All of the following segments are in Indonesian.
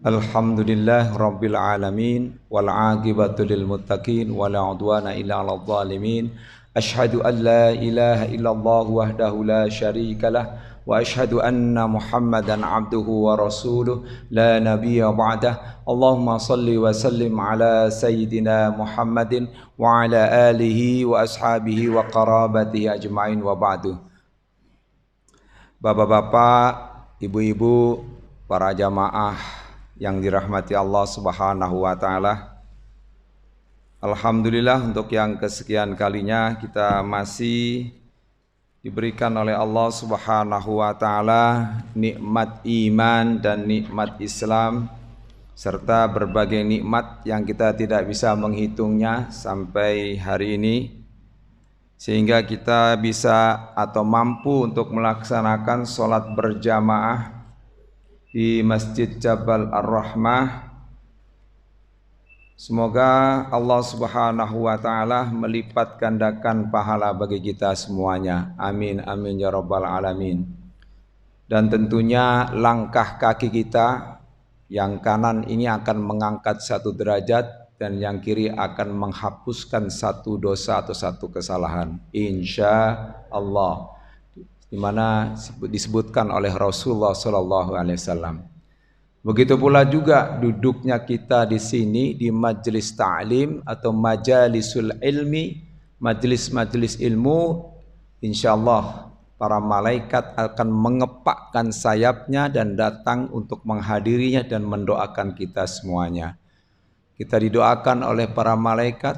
Alhamdulillah Rabbil Alamin wal aqibatu lil muttaqin wala udwana illa 'alal zalimin. Asyhadu an la ilaha illallah wahdahu la syarikalah wa asyhadu anna Muhammadan 'abduhu wa rasuluh la nabiyya ba'dah. Allahumma shalli wa sallim ala sayyidina Muhammadin wa ala alihi wa ashabihi wa qarabatihi ajmain wa ba'du. Bapak-bapak, ibu-ibu, para jamaah yang dirahmati Allah Subhanahu wa taala. Alhamdulillah untuk yang kesekian kalinya kita masih diberikan oleh Allah Subhanahu wa taala nikmat iman dan nikmat Islam serta berbagai nikmat yang kita tidak bisa menghitungnya sampai hari ini, sehingga kita bisa atau mampu untuk melaksanakan sholat berjamaah di Masjid Jabal Ar-Rahmah. Semoga Allah Subhanahu wa taala melipat gandakan pahala bagi kita semuanya. Amin amin ya rabbal alamin. Dan tentunya langkah kaki kita yang kanan ini akan mengangkat satu derajat dan yang kiri akan menghapuskan satu dosa atau satu kesalahan, insya Allah, di mana disebutkan oleh Rasulullah SAW. Begitu pula juga duduknya kita di sini di majelis ta'lim atau majalisul ilmi, majelis-majelis ilmu, insyaallah para malaikat akan mengepakkan sayapnya dan datang untuk menghadirinya dan mendoakan kita semuanya. Kita didoakan oleh para malaikat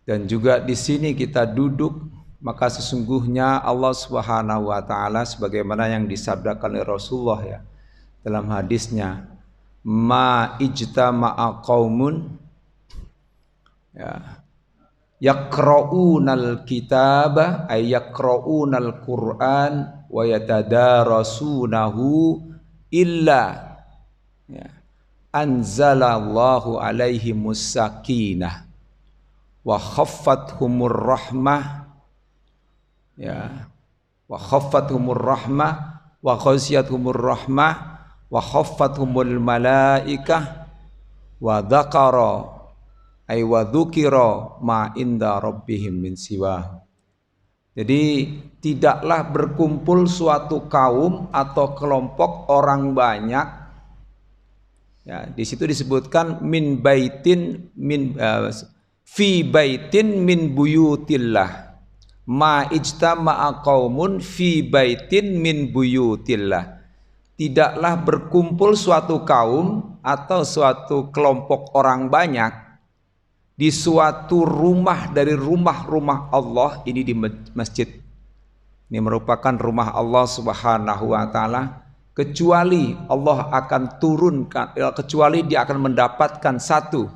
dan juga di sini kita duduk. Maka sesungguhnya Allah Subhanahu wa taala sebagaimana yang disabdakan oleh Rasulullah ya dalam hadisnya, ma ijtama'a qaumun ya yaqra'unal kitaba ay yaqra'unal Qur'an wa yatadarasunahu illa ya anzalallahu alaihimus sakinah wa khaffathumur rahmah ya wa khaffathumur rahmah wa khasyiathumur rahmah wa khaffathumul malaikah wa dzakara ay wa dzukira ma inda rabbihim min siwa. Jadi tidaklah berkumpul suatu kaum atau kelompok orang banyak ya, di situ disebutkan min baitin min fi baitin min buyutillah, ma ijtama'a qaumun fi baitin min buyutillah. Tidaklah berkumpul suatu kaum atau suatu kelompok orang banyak di suatu rumah dari rumah-rumah Allah, ini di masjid. Ini merupakan rumah Allah Subhanahu wa taala, kecuali Allah akan turunkan, kecuali dia akan mendapatkan satu.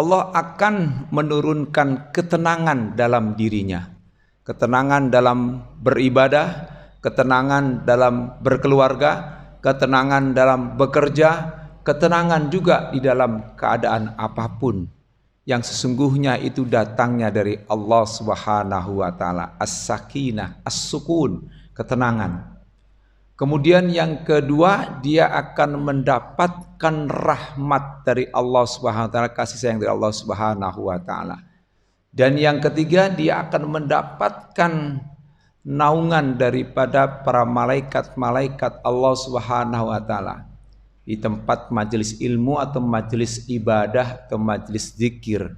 Allah akan menurunkan ketenangan dalam dirinya. Ketenangan dalam beribadah, ketenangan dalam berkeluarga, ketenangan dalam bekerja, ketenangan juga di dalam keadaan apapun yang sesungguhnya itu datangnya dari Allah Subhanahu wa taala. As-sakinah, as-sukun, ketenangan. Kemudian yang kedua, dia akan mendapatkan rahmat dari Allah Subhanahu wa taala, kasih sayang dari Allah Subhanahu wa taala. Dan yang ketiga, dia akan mendapatkan naungan daripada para malaikat-malaikat Allah Subhanahu wa taala di tempat majelis ilmu atau majelis ibadah atau majelis zikir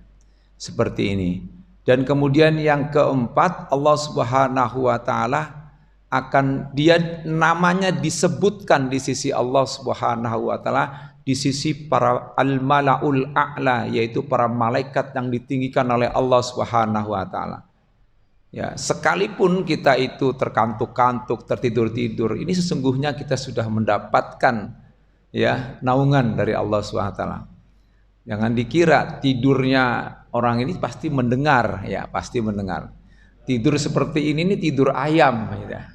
seperti ini. Dan kemudian yang keempat, Allah Subhanahu wa taala akan dia namanya disebutkan di sisi Allah Subhanahu wa taala, di sisi para al-malaul a'la, yaitu para malaikat yang ditinggikan oleh Allah Subhanahu wa taala. Ya, sekalipun kita itu terkantuk-kantuk, tertidur-tidur, ini sesungguhnya kita sudah mendapatkan ya naungan dari Allah Subhanahu wa taala. Jangan dikira tidurnya orang ini pasti mendengar, ya pasti mendengar. Tidur seperti ini tidur ayam gitu ya.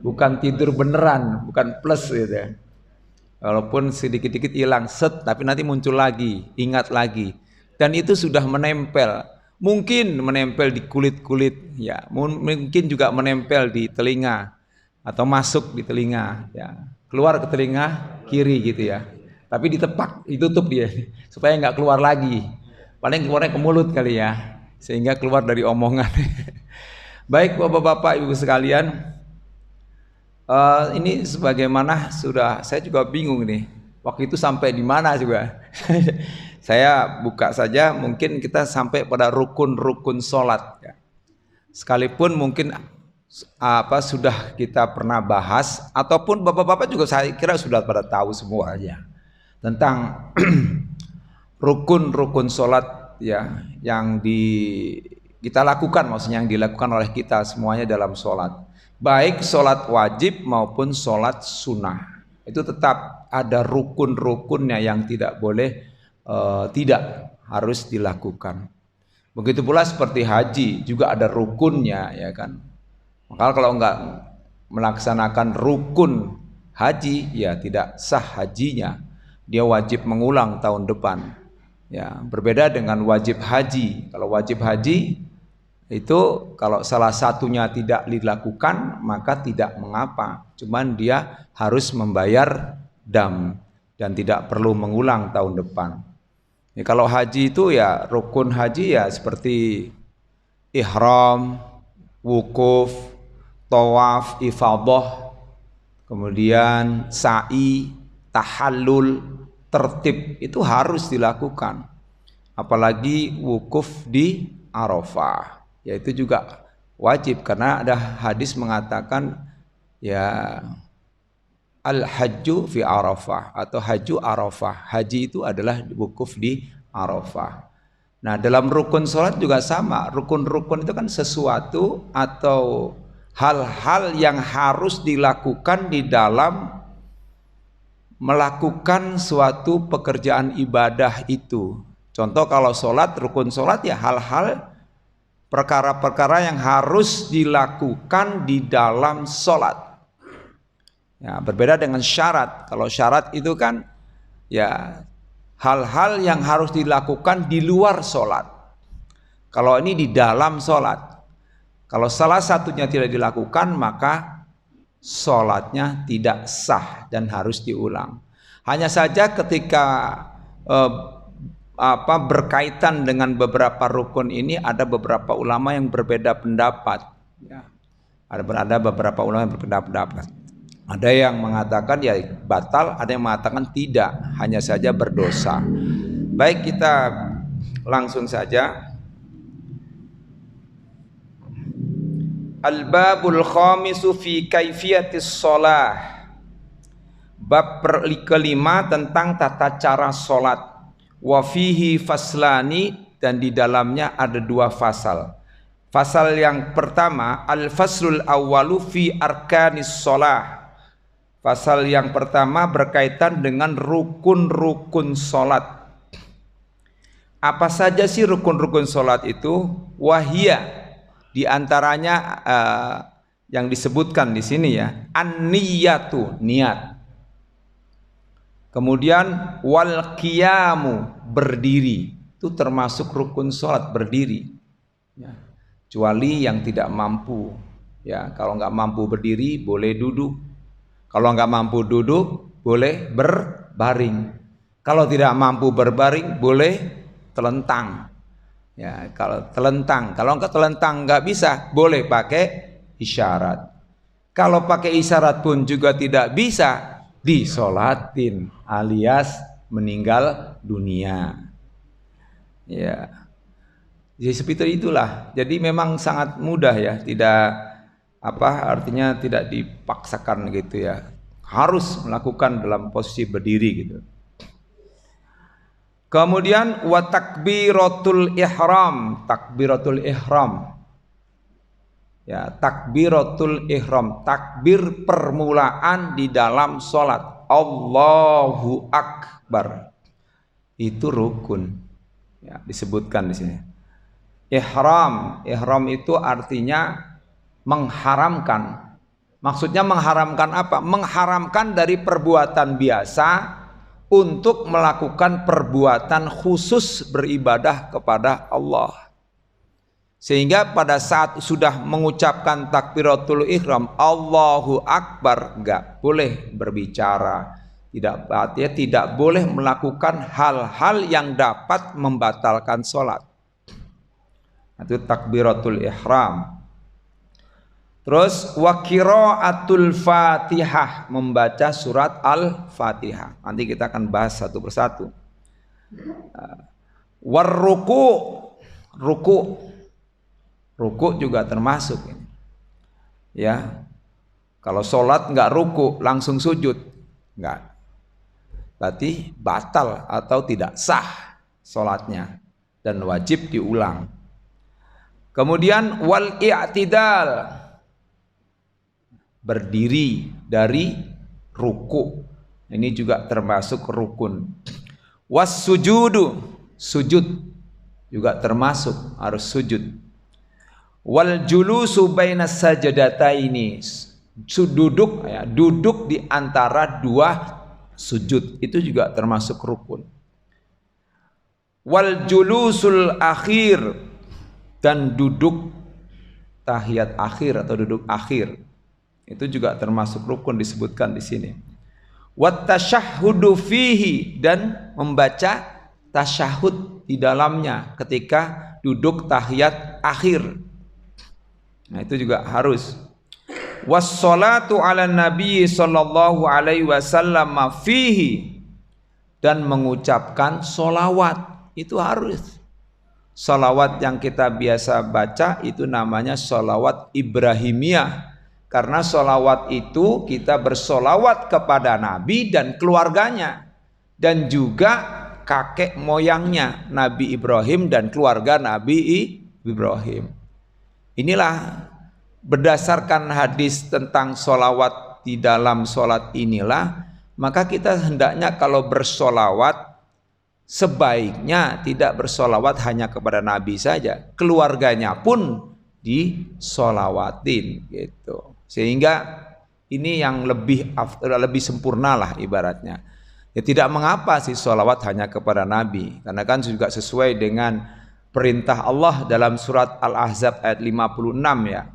Bukan tidur beneran, bukan plus gitu ya. Walaupun sedikit-sedikit hilang set, tapi nanti muncul lagi, ingat lagi. Dan itu sudah menempel. Mungkin menempel di kulit-kulit, ya. Mungkin juga menempel di telinga atau masuk di telinga, ya. Keluar ke telinga kiri gitu ya. Tapi ditepak, ditutup dia supaya nggak keluar lagi. Paling keluarnya ke mulut kali ya, sehingga keluar dari omongan. Baik bapak-bapak ibu sekalian, ini sebagaimana sudah saya juga bingung nih. Waktu itu sampai di mana juga. Saya buka saja, mungkin kita sampai pada rukun-rukun sholat. Sekalipun mungkin sudah kita pernah bahas, ataupun bapak-bapak juga saya kira sudah pada tahu semuanya tentang rukun-rukun sholat ya yang kita lakukan, maksudnya yang dilakukan oleh kita semuanya dalam sholat, baik sholat wajib maupun sholat sunnah. Itu tetap ada rukun-rukunnya yang tidak boleh tidak harus dilakukan. Begitu pula seperti haji juga ada rukunnya, ya kan. Maka kalau enggak melaksanakan rukun haji, ya tidak sah hajinya. Dia wajib mengulang tahun depan. Ya, berbeda dengan wajib haji. Kalau wajib haji itu kalau salah satunya tidak dilakukan maka tidak mengapa. Cuman dia harus membayar dam dan tidak perlu mengulang tahun depan. Ya, kalau haji itu ya rukun haji ya seperti ihram, wukuf, tawaf, ifadah, kemudian sa'i, tahallul, tertib itu harus dilakukan. Apalagi wukuf di Arafah, yaitu juga wajib karena ada hadis mengatakan ya al-hajju fi Arafah atau haju Arafah. Haji itu adalah wukuf di Arafah. Nah, dalam rukun sholat juga sama. Rukun-rukun itu kan sesuatu atau hal-hal yang harus dilakukan di dalam melakukan suatu pekerjaan ibadah itu. Contoh kalau sholat, rukun sholat ya hal-hal perkara-perkara yang harus dilakukan di dalam sholat. Ya, berbeda dengan syarat. Kalau syarat itu kan ya hal-hal yang harus dilakukan di luar sholat. Kalau ini di dalam sholat. Kalau salah satunya tidak dilakukan maka sholatnya tidak sah dan harus diulang. Hanya saja ketika berkaitan dengan beberapa rukun ini ada beberapa ulama yang berbeda pendapat. Ya. Ada beberapa ulama yang berbeda pendapat. Ada yang mengatakan ya batal, ada yang mengatakan tidak, hanya saja berdosa. Baik, kita langsung saja. Al-babul khamisu fi kaifiyatis shalah. Bab kelima tentang tata cara salat. Wa fihi faslani, dan di dalamnya ada dua fasal. Fasal yang pertama, al-faslul awwalu fi arkanis shalah. Pasal yang pertama berkaitan dengan rukun-rukun sholat. Apa saja sih rukun-rukun sholat itu? Wahia, diantaranya yang disebutkan di sini ya, an-niyatu, niat. Kemudian wal qiyamu, berdiri. Itu termasuk rukun sholat, berdiri. Ya. Kecuali yang tidak mampu. Ya, kalau nggak mampu berdiri boleh duduk. Kalau nggak mampu duduk, boleh berbaring. Kalau tidak mampu berbaring, boleh telentang. Ya, kalau telentang, kalau nggak telentang nggak bisa, boleh pakai isyarat. Kalau pakai isyarat pun juga tidak bisa, disolatin alias meninggal dunia. Ya, jadi seperti itulah. Jadi memang sangat mudah ya, tidak artinya tidak dipaksakan gitu ya, harus melakukan dalam posisi berdiri gitu. Kemudian wa takbiratul ihram, takbiratul ihram ya, takbiratul ihram, takbir permulaan di dalam sholat, Allahu Akbar, itu rukun ya, disebutkan di sini. Ihram itu artinya mengharamkan. Maksudnya mengharamkan apa? Mengharamkan dari perbuatan biasa untuk melakukan perbuatan khusus beribadah kepada Allah. Sehingga pada saat sudah mengucapkan takbiratul ihram, Allahu Akbar, enggak boleh berbicara, tidak boleh melakukan hal-hal yang dapat membatalkan sholat. Itu takbiratul ihram. Terus wa qiraatul Fatihah, membaca surat Al-Fatihah. Nanti kita akan bahas satu persatu. War ruku juga termasuk ini. Ya. Kalau sholat nggak ruku langsung sujud, nggak. Berarti batal atau tidak sah sholatnya dan wajib diulang. Kemudian wal i'tidal, berdiri dari ruku, ini juga termasuk rukun. Was sujudu, sujud juga termasuk, harus sujud. Wal julusu bainas sajadataini, duduk di antara dua sujud, itu juga termasuk rukun. Wal julusul akhir, dan duduk tahiyat akhir atau duduk akhir, itu juga termasuk rukun disebutkan di sini. Wat tasyahhudu fihi, dan membaca tasyahud di dalamnya ketika duduk tahiyat akhir. Nah, itu juga harus. Wassalatu ala nabi sallallahu alaihi wasallam fihi, dan mengucapkan sholawat, itu harus. Sholawat yang kita biasa baca itu namanya sholawat Ibrahimiyah. Karena sholawat itu kita bersolawat kepada Nabi dan keluarganya, dan juga kakek moyangnya Nabi Ibrahim dan keluarga Nabi Ibrahim. Inilah berdasarkan hadis tentang sholawat di dalam sholat inilah, maka kita hendaknya kalau bersolawat sebaiknya tidak bersolawat hanya kepada Nabi saja, keluarganya pun disolawatin gitu. Sehingga ini yang lebih sempurna lah ibaratnya. Ya tidak mengapa sih sholawat hanya kepada Nabi, karena kan juga sesuai dengan perintah Allah dalam surat Al-Ahzab ayat 56 ya.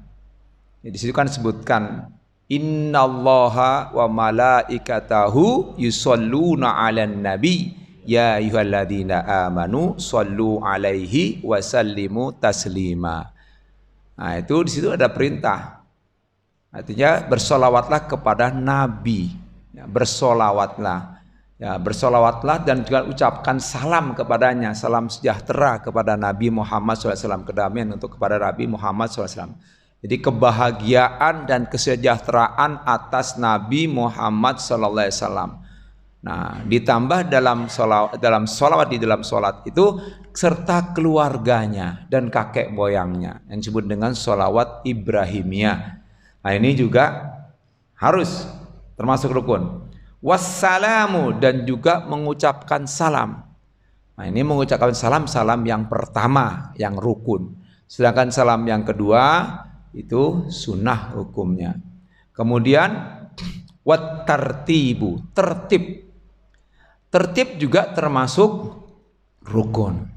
Di situ kan disebutkan innallaha wa malaikatahu yusholluna 'alan nabi ya ayyuhalladzina amanu shollu 'alaihi wa sallimu taslima. Nah, itu di situ ada perintah. Artinya bersolawatlah kepada Nabi, ya, bersolawatlah dan juga ucapkan salam kepadanya, salam sejahtera kepada Nabi Muhammad SAW, kedamaian untuk kepada Nabi Muhammad SAW. Jadi kebahagiaan dan kesejahteraan atas Nabi Muhammad SAW. Nah, ditambah dalam solawat di dalam solat itu serta keluarganya dan kakek moyangnya yang disebut dengan solawat Ibrahimiyah. Nah, ini juga harus termasuk rukun. Wassalamu, dan juga mengucapkan salam. Nah, ini mengucapkan salam yang pertama yang rukun. Sedangkan salam yang kedua itu sunnah hukumnya. Kemudian wat tartibu, tertib juga termasuk rukun.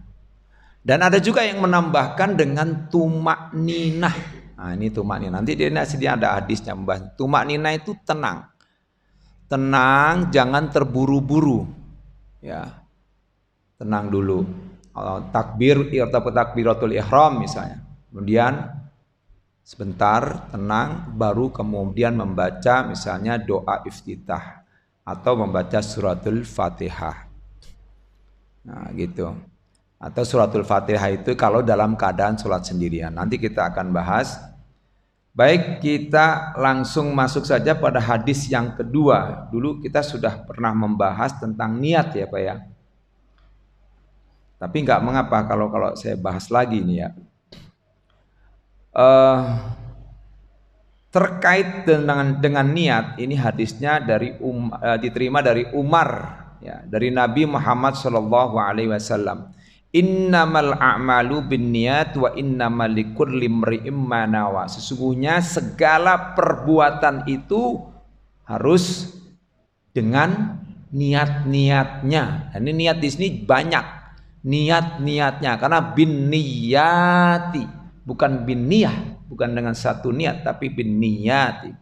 Dan ada juga yang menambahkan dengan tumak ninah. Nah, ini tumak ninah. Nanti dia ada hadisnya membahas. Tumak ninah itu tenang, jangan terburu-buru, ya, tenang dulu. Takbiratul ihram misalnya, kemudian sebentar tenang, baru kemudian membaca misalnya doa iftitah atau membaca suratul Fatihah. Nah, gitu. Atau suratul Fatihah itu kalau dalam keadaan sholat sendirian. Nanti kita akan bahas. Baik, kita langsung masuk saja pada hadis yang kedua. Dulu kita sudah pernah membahas tentang niat ya Pak ya. Tapi nggak mengapa kalau saya bahas lagi nih ya. Terkait dengan niat, ini hadisnya diterima dari Umar ya, dari Nabi Muhammad SAW. Innamal a'malu binniyat wa innamal likulli imri'in ma nawa. Sesungguhnya segala perbuatan itu harus dengan niat-niatnya. Ini niat di sini banyak niat-niatnya, karena binniyati bukan binniyah, bukan dengan satu niat tapi binniyati.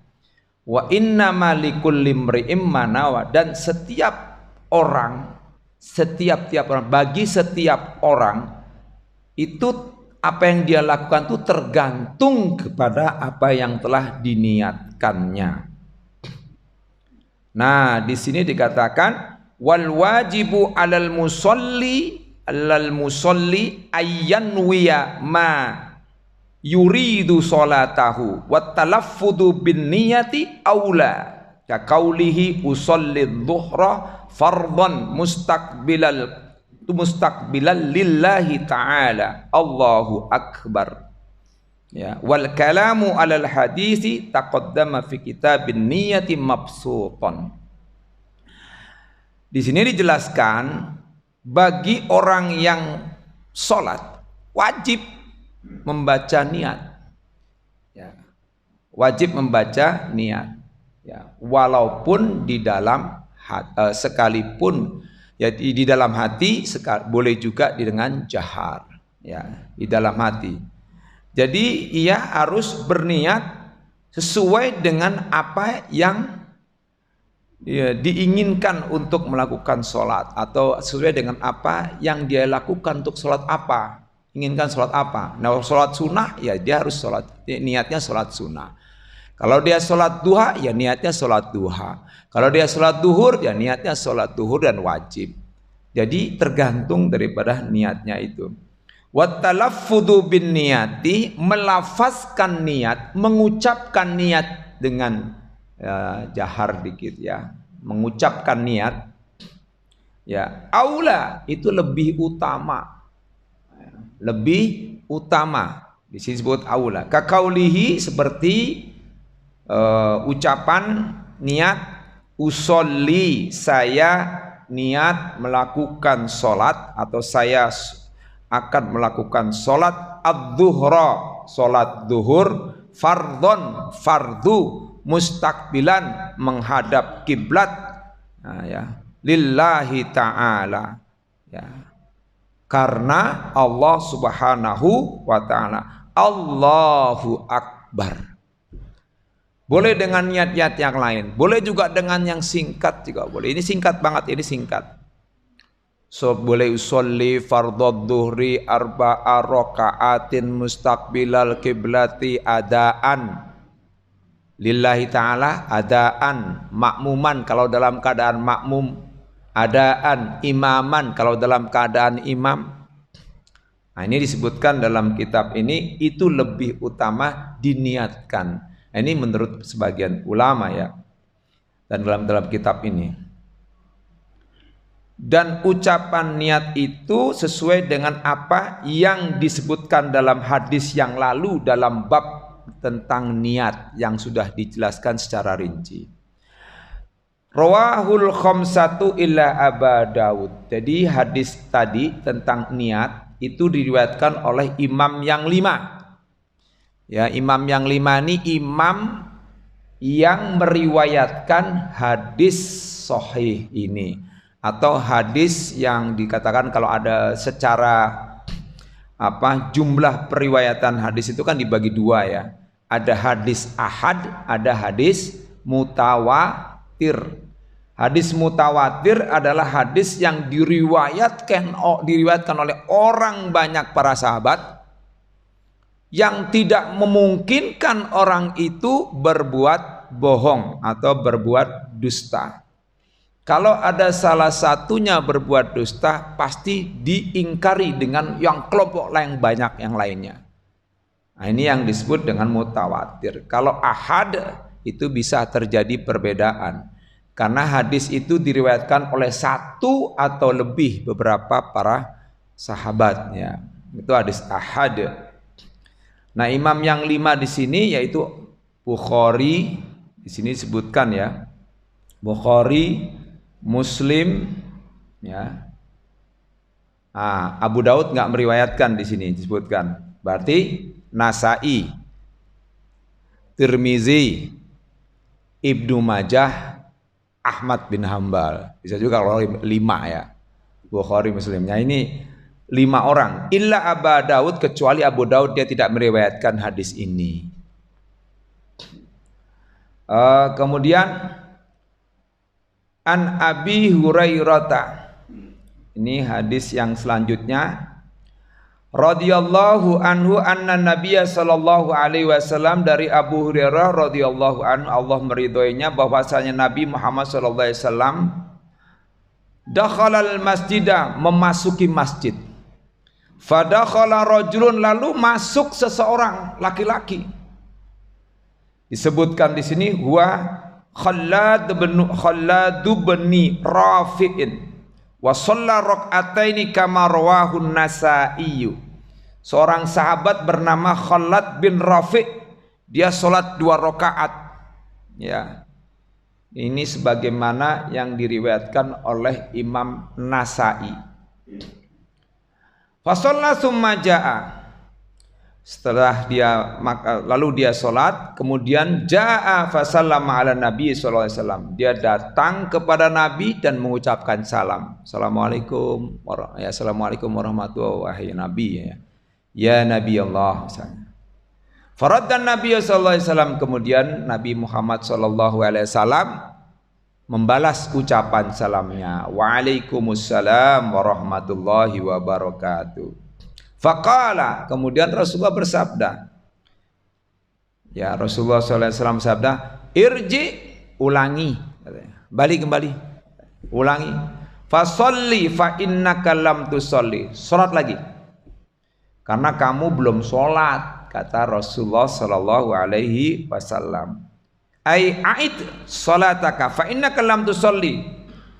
Wa innama likulli imri'in ma nawa, dan setiap orang bagi setiap orang itu apa yang dia lakukan itu tergantung kepada apa yang telah diniatkannya. Nah, di sini dikatakan wal wajibu alal musalli ayyanwiya ma yuridu salatahu wa talaffudu bin niyati aula ka qaulihi usalli dhuhra fardhan mustaqbilal lillahi ta'ala Allahu akbar. Ya, wal kalamu alal hadisi taqaddama fi kitabin niyati mabsutan. Di sini dijelaskan bagi orang yang sholat wajib membaca niat, ya, wajib membaca niat, ya, walaupun di dalam sekalipun, ya, di dalam hati, boleh juga dengan jahar, ya, di dalam hati. Jadi ia harus berniat sesuai dengan apa yang, ya, diinginkan untuk melakukan sholat, atau sesuai dengan apa yang dia lakukan untuk sholat apa. Inginkan sholat apa? Nah, sholat sunnah, ya dia harus sholat, niatnya sholat sunnah. Kalau dia sholat duha, ya niatnya sholat duha. Kalau dia sholat duhur, ya niatnya sholat duhur dan wajib. Jadi tergantung daripada niatnya itu. Wa talaffudu bin niyati, melafazkan niat, mengucapkan niat dengan jahar dikit, ya, mengucapkan niat, ya, aula itu lebih utama. Lebih utama disebut aula. Kakaulihi, seperti ucapan niat usolli, saya niat melakukan sholat, atau saya akan melakukan sholat adzuhra, sholat duhur, fardhon, fardu, mustaqbilan, menghadap kiblat, nah, ya, lillahi ta'ala, ya, karena Allah subhanahu wa ta'ala. Allahu akbar. Boleh dengan niat-niat yang lain, boleh juga dengan yang singkat juga boleh. Ini singkat banget, ini singkat. So, boleh usolli fardhad dhuhri arba'a raka'atin mustaqbilal kiblati adaan lillahi ta'ala, adaan, makmuman kalau dalam keadaan makmum, adaan, imaman kalau dalam keadaan imam. Nah, ini disebutkan dalam kitab ini, itu lebih utama diniatkan. Nah, ini menurut sebagian ulama, ya, dan dalam kitab ini. Dan ucapan niat itu sesuai dengan apa yang disebutkan dalam hadis yang lalu dalam bab tentang niat yang sudah dijelaskan secara rinci. Rawahul khamsatu illa Aba Daud. Jadi hadis tadi tentang niat itu diriwayatkan oleh imam yang 5. Ya, imam yang 5 ini imam yang meriwayatkan hadis sahih ini, atau hadis yang dikatakan kalau ada secara jumlah periwayatan hadis itu kan dibagi 2, ya. Ada hadis ahad, ada hadis mutawatir. Hadis mutawatir adalah hadis yang diriwayatkan oleh orang banyak para sahabat, yang tidak memungkinkan orang itu berbuat bohong atau berbuat dusta. Kalau ada salah satunya berbuat dusta, pasti diingkari dengan yang kelompok lain banyak yang lainnya. Nah, ini yang disebut dengan mutawatir. Kalau ahad itu bisa terjadi perbedaan, karena hadis itu diriwayatkan oleh satu atau lebih beberapa para sahabatnya. Itu hadis ahad. Nah, imam yang 5 di sini yaitu Bukhari, di sini disebutkan, ya, Bukhari, Muslim, ya. Abu Daud nggak meriwayatkan di sini disebutkan. Berarti Nasai, Tirmizi, Ibnu Majah, Ahmad bin Hambal. Bisa juga kalau 5, ya. Bukhari, Muslimnya ini 5 orang. Illa Aba Daud, kecuali Abu Daud, dia tidak meriwayatkan hadis ini. Kemudian an Abi Hurairah, ini hadis yang selanjutnya, radhiyallahu anhu anna Nabiyya sallallahu alaihi wasallam, dari Abu Hurairah radhiyallahu anhu, Allah meridhoinya, bahwasanya Nabi Muhammad sallallahu alaihi wasallam dakhalal masjidah, memasuki masjid. Fadakhala rajulun, lalu masuk seseorang laki-laki. Disebutkan di sini huwa Khallad bin Rafi'in wa shalla rak'ataini kama rawahu Nasa'i. Seorang sahabat bernama Khallad bin Rafi', dia salat 2 rakaat. Ya. Ini sebagaimana yang diriwayatkan oleh Imam Nasa'i. Fa shalla tsumma jaa. Setelah dia lalu dia salat, kemudian jaa fa sallama ala Nabi sallallahu alaihi wasallam. Dia datang kepada Nabi dan mengucapkan salam. Assalamualaikum warahmatullahi Nabi ya. Ya Nabi Allah misalnya. Faraddan Nabi sallallahu alaihi wasallam, kemudian Nabi Muhammad sallallahu alaihi wasallam membalas ucapan salamnya. Waalaikumsalam warahmatullahi wabarakatuh. Faqala, kemudian Rasulullah bersabda. Ya, Rasulullah sallallahu alaihi wasallam bersabda, irji, ulangi, balik kembali, ulangi. Fasolli fa innaka lam tusolli, salat lagi, karena kamu belum sholat, kata Rasulullah sallallahu alaihi wasallam. Ai a'id salataka fa innaka lam tusolli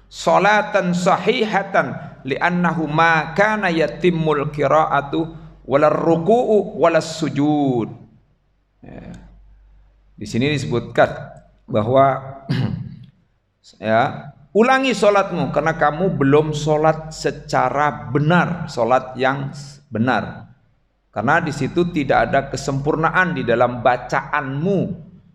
salatan sahihatan li'annahu ma kana yatimmul qira'atu wala ruku'u wala sujud. Ya. Di sini disebutkan bahwa ya, ulangi sholatmu karena kamu belum sholat secara benar, sholat yang benar. Karena di situ tidak ada kesempurnaan di dalam bacaanmu,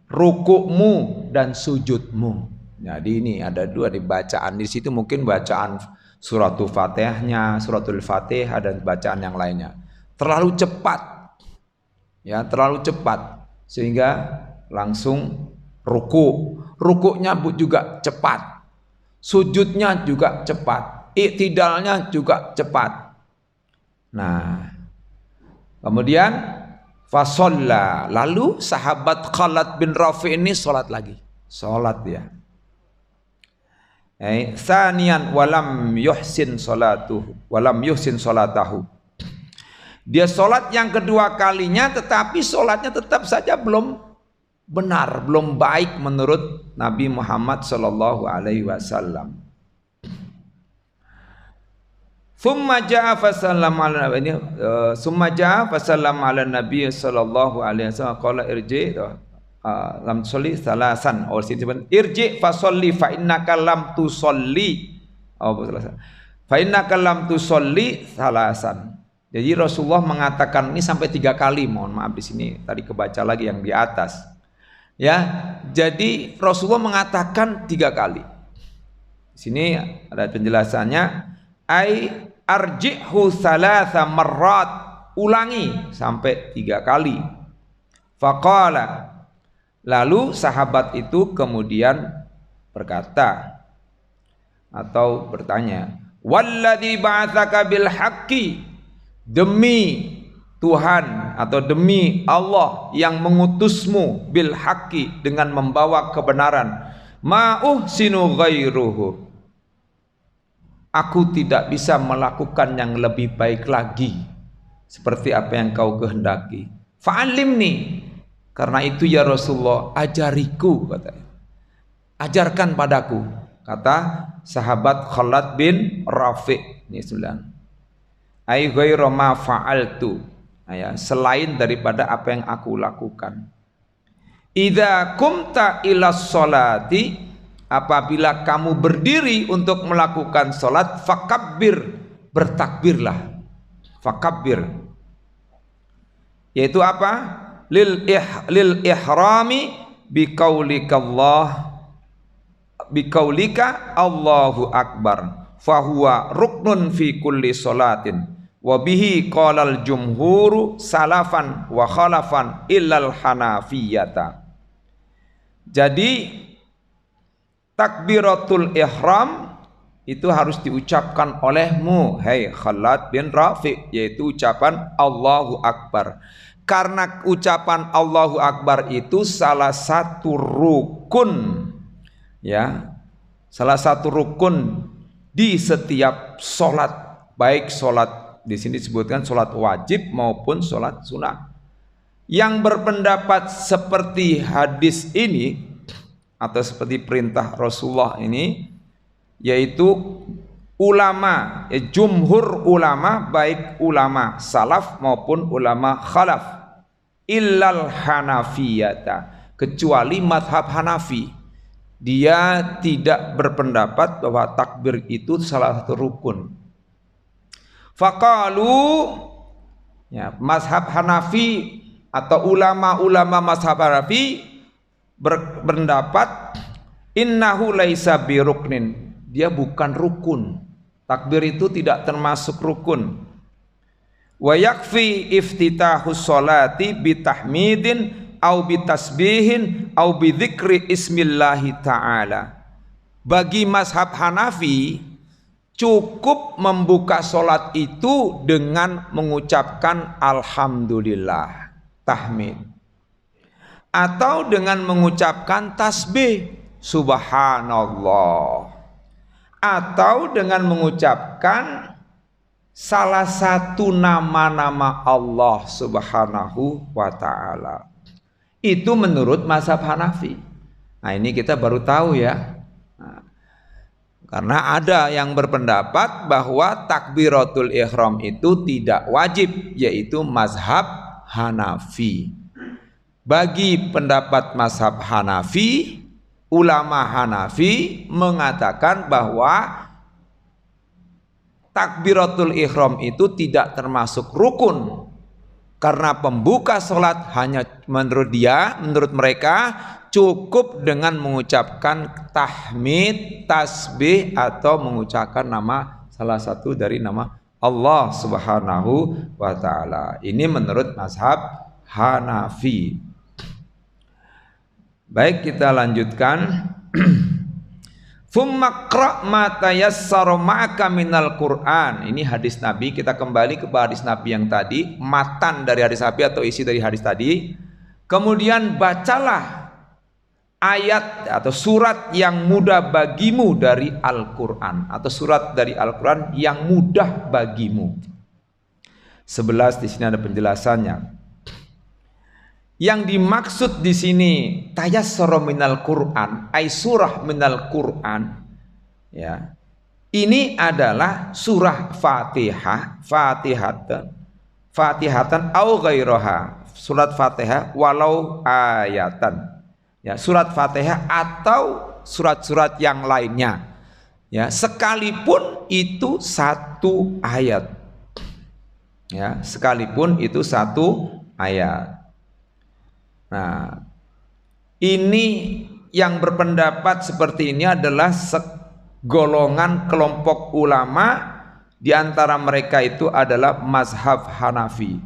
rukukmu dan sujudmu. Jadi ini ada 2 di bacaan. Di situ mungkin bacaan suratul Fatihahnya, suratul Fatihah dan bacaan yang lainnya. Terlalu cepat. Ya, terlalu cepat sehingga langsung ruku. Rukuknya juga cepat. Sujudnya juga cepat. Iktidalnya juga cepat. Nah, kemudian fasolla, lalu sahabat Khalad bin Rafi ini sholat lagi, sholat dia. Sanian walam yuhsin sholatahu. Dia sholat yang kedua kalinya, tetapi sholatnya tetap saja belum benar, belum baik menurut Nabi Muhammad sallallahu alaihi wasallam. Summa jaa fasallama ala Nabi sallallahu alaihi wasallam qala irji lam tusalli salasan. Oh sini irji fasalli fa innaka lam tusalli. Fa innaka lam tusalli salasan. Jadi Rasulullah mengatakan ini sampai 3 kali. Mohon maaf di sini tadi kebaca lagi yang di atas. Ya, jadi Rasulullah mengatakan 3 kali. Di sini ada penjelasannya. Ai arji'hu salasa marrat, ulangi sampai 3 kali. Faqala, lalu sahabat itu kemudian berkata atau bertanya, walladzi ba'atsaka bil haqqi, demi Tuhan atau demi Allah yang mengutusmu, bil haqqi, dengan membawa kebenaran, ma uhsinu ghairuhu, aku tidak bisa melakukan yang lebih baik lagi seperti apa yang kau kehendaki. Fa'alimni, karena itu ya Rasulullah, ajariku, katanya. Ajarkan padaku, kata sahabat Khalad bin Rafi'. Ini 9. Ai ghairu ma fa'altu, ya, selain daripada apa yang aku lakukan. Idza kumta ila sholati, apabila kamu berdiri untuk melakukan sholat, fakabbir, bertakbirlah. Fakabbir, yaitu apa? Lil ihrami biqaulika Allahu akbar, fahuwa ruknun fi kulli sholatin, wa bihi qalal jumhuru salafan wa khalafan illal hanafiyata. Jadi takbiratul ihram itu harus diucapkan olehmu, hai Khalad bin Rafi', yaitu ucapan Allahu Akbar. Karena ucapan Allahu Akbar itu salah satu rukun, ya, salah satu rukun di setiap sholat, baik sholat di sini disebutkan sholat wajib maupun sholat sunnah. Yang berpendapat seperti hadis ini atau seperti perintah Rasulullah ini, yaitu ulama, jumhur ulama, baik ulama salaf maupun ulama khalaf, illal hanafiyata, kecuali madhab Hanafi. Dia tidak berpendapat bahwa takbir itu salah satu rukun. Faqalu, ya, mazhab Hanafi atau ulama-ulama mazhab Hanafi berpendapat innahu laisa biruknin, dia bukan rukun. Takbir itu tidak termasuk rukun. Wa yakfi iftitahus sholati bitahmidin au bitasbihin au bidzikri ismillahi ta'ala. Bagi mazhab Hanafi cukup membuka sholat itu dengan mengucapkan alhamdulillah, tahmid, atau dengan mengucapkan tasbih subhanallah, atau dengan mengucapkan salah satu nama-nama Allah subhanahu wa ta'ala. Itu menurut mazhab Hanafi. Nah, ini kita baru tahu ya. Nah, karena ada yang berpendapat bahwa takbiratul ihram itu tidak wajib, yaitu mazhab Hanafi. Bagi pendapat mazhab Hanafi, ulama Hanafi mengatakan bahwa takbiratul ihram itu tidak termasuk rukun, karena pembuka sholat hanya menurut mereka cukup dengan mengucapkan tahmid, tasbih, atau mengucapkan nama salah satu dari nama Allah subhanahu wa ta'ala. Ini menurut mazhab Hanafi. Baik, kita lanjutkan. Tsumma qra' ma tayassara ma'aka minal Qur'an. Ini hadis Nabi, kita kembali ke hadis Nabi yang tadi, matan dari hadis Nabi atau isi dari hadis tadi. Kemudian bacalah ayat atau surat yang mudah bagimu dari Al-Qur'an, atau surat dari Al-Qur'an yang mudah bagimu. 11 di sini ada penjelasannya. Yang dimaksud di sini tayassara minal Qur'an, ay surah minal Qur'an, ya. Ini adalah surah Fatihatan au ghairaha, surat Fatihah walau ayatan. Ya, surat Fatihah atau surat-surat yang lainnya. Ya, sekalipun itu satu ayat. Ya, sekalipun itu satu ayat. Nah, ini yang berpendapat seperti ini adalah golongan kelompok ulama, di antara mereka itu adalah mazhab Hanafi.